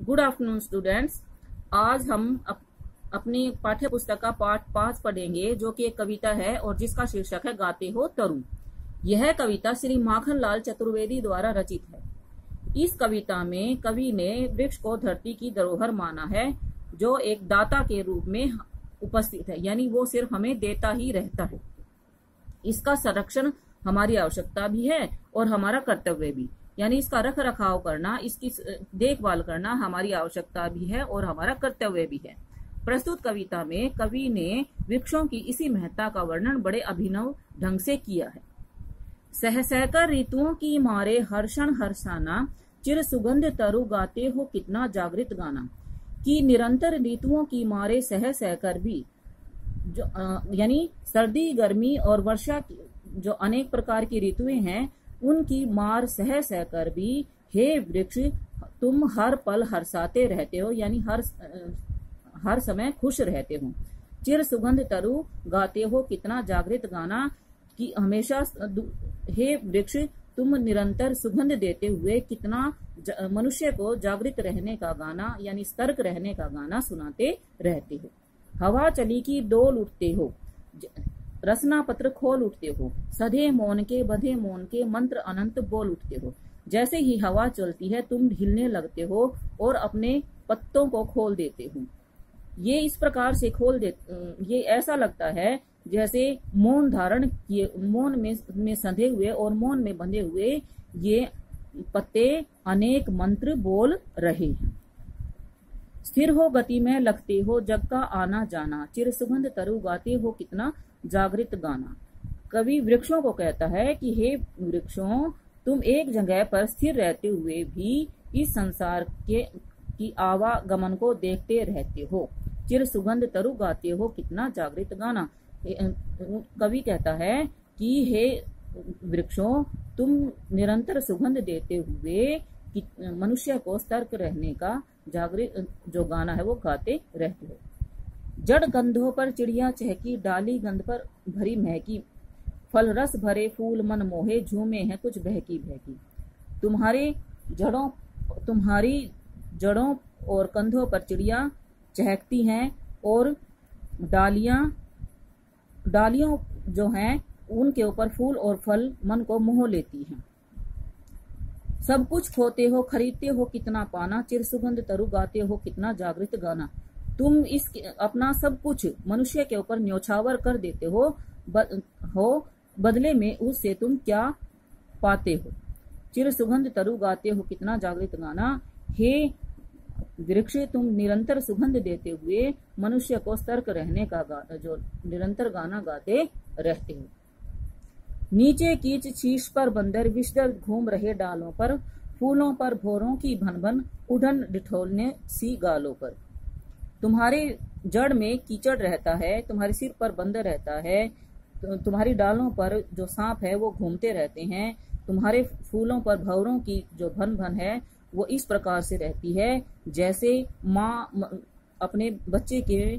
Good afternoon students. आज हम अपनी पाठ्य पुस्तक का पाठ 5 पढ़ेंगे, जो कि एक कविता है और जिसका शीर्षक है गाते हो तरु। यह कविता श्री माखनलाल चतुर्वेदी द्वारा रचित है। इस कविता में कवि ने वृक्ष को धरती की धरोहर माना है, जो एक दाता के रूप में उपस्थित है, यानी वो सिर्फ हमें देता ही रहता है। इसका संरक्षण हमारी आवश्यकता भी है और हमारा कर्तव्य भी, यानी इसका रख रखाव करना, इसकी देखभाल करना हमारी आवश्यकता भी है और हमारा कर्तव्य भी है। प्रस्तुत कविता में कवि ने वृक्षों की इसी महत्ता का वर्णन बड़े अभिनव ढंग से किया है। सह सहकर ऋतुओं की मारे हर्षण हर्षाना, चिर सुगंध तरु गाते हो कितना जागृत गाना। कि निरंतर ऋतुओं की मारे सह सहकर भी, जो यानी सर्दी, गर्मी और वर्षा की जो अनेक प्रकार की ऋतुएं हैं, उनकी मार सह सहकर भी हे वृक्ष तुम हर पल हर्षाते रहते हो, यानी हर समय खुश रहते हो। चिर सुगंध तरु गाते हो कितना जागृत गाना, कि हमेशा हे वृक्ष तुम निरंतर सुगंध देते हुए कितना मनुष्य को जागृत रहने का गाना, यानी सतर्क रहने का गाना सुनाते रहते हो। हवा चली की डोल उठते हो, रसना पत्र खोल उठते हो, सधे मौन के बंधे मौन के मंत्र अनंत बोल उठते हो। जैसे ही हवा चलती है तुम हिलने लगते हो और अपने पत्तों को खोल देते हो। ये इस प्रकार से ये ऐसा लगता है जैसे मौन धारण किए, मौन में संधे हुए और मौन में बंधे हुए ये पत्ते अनेक मंत्र बोल रहे हैं। स्थिर हो गति में लगते हो जग का आना जाना, चिर सुगंध तरु गाते हो कितना जागृत गाना। कवि वृक्षों को कहता है कि हे वृक्षों, तुम एक जगह पर स्थिर रहते हुए भी इस संसार की आवागमन को देखते रहते हो। चिर सुगंध तरु गाते हो कितना जागृत गाना। कवि कहता है कि हे वृक्षों, तुम निरंतर सुगंध देते हुए मनुष्य को सतर्क रहने का जागृत जो गाना है वो गाते रहते हो। जड़ गंधों पर चिड़िया चहकी, डाली गंध पर भरी महकी, फल रस भरे फूल मन मोहे, झूमे हैं कुछ बहकी बहकी। तुम्हारी जड़ों और कंधों पर चिड़िया चहकती हैं और डालियों जो हैं उनके ऊपर फूल और फल मन को मोह लेती हैं। सब कुछ खोते हो खरीदते हो कितना पाना, चिर सुगंध तरु गाते हो कितना जागृत गाना। तुम अपना सब कुछ मनुष्य के ऊपर न्योछावर कर देते हो, बदले में उससे तुम क्या पाते हो। चिर सुगंध तरु गाते हो कितना जागृत गाना। हे वृक्ष, तुम निरंतर सुगंध देते हुए मनुष्य को सतर्क रहने का जो निरंतर गाना गाते रहते हो। नीचे कीच शीश पर बंदर, विषधर घूम रहे डालों पर, फूलों पर भोरों की भनभन, उड़न डिठोलने सी गालों पर। तुम्हारे जड़ में कीचड़ रहता है, तुम्हारे सिर पर बंदर रहता है, तुम्हारी डालों पर जो सांप है वो घूमते रहते हैं, तुम्हारे फूलों पर भंवरों की जो भन भन है वो इस प्रकार से रहती है जैसे माँ अपने बच्चे के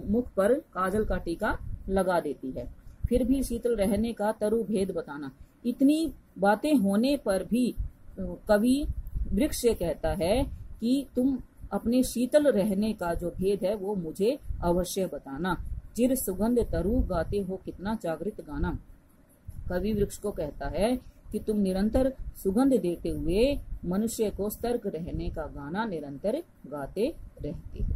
मुख पर काजल का टीका लगा देती है। फिर भी शीतल रहने का तरु भेद बताना। इतनी बातें होने पर भी कवि वृक्ष से कहता है कि तुम अपने शीतल रहने का जो भेद है वो मुझे अवश्य बताना। चिर सुगंध तरु गाते हो कितना जागृत गाना। कवि वृक्ष को कहता है कि तुम निरंतर सुगंध देते हुए मनुष्य को सतर्क रहने का गाना निरंतर गाते रहते हो।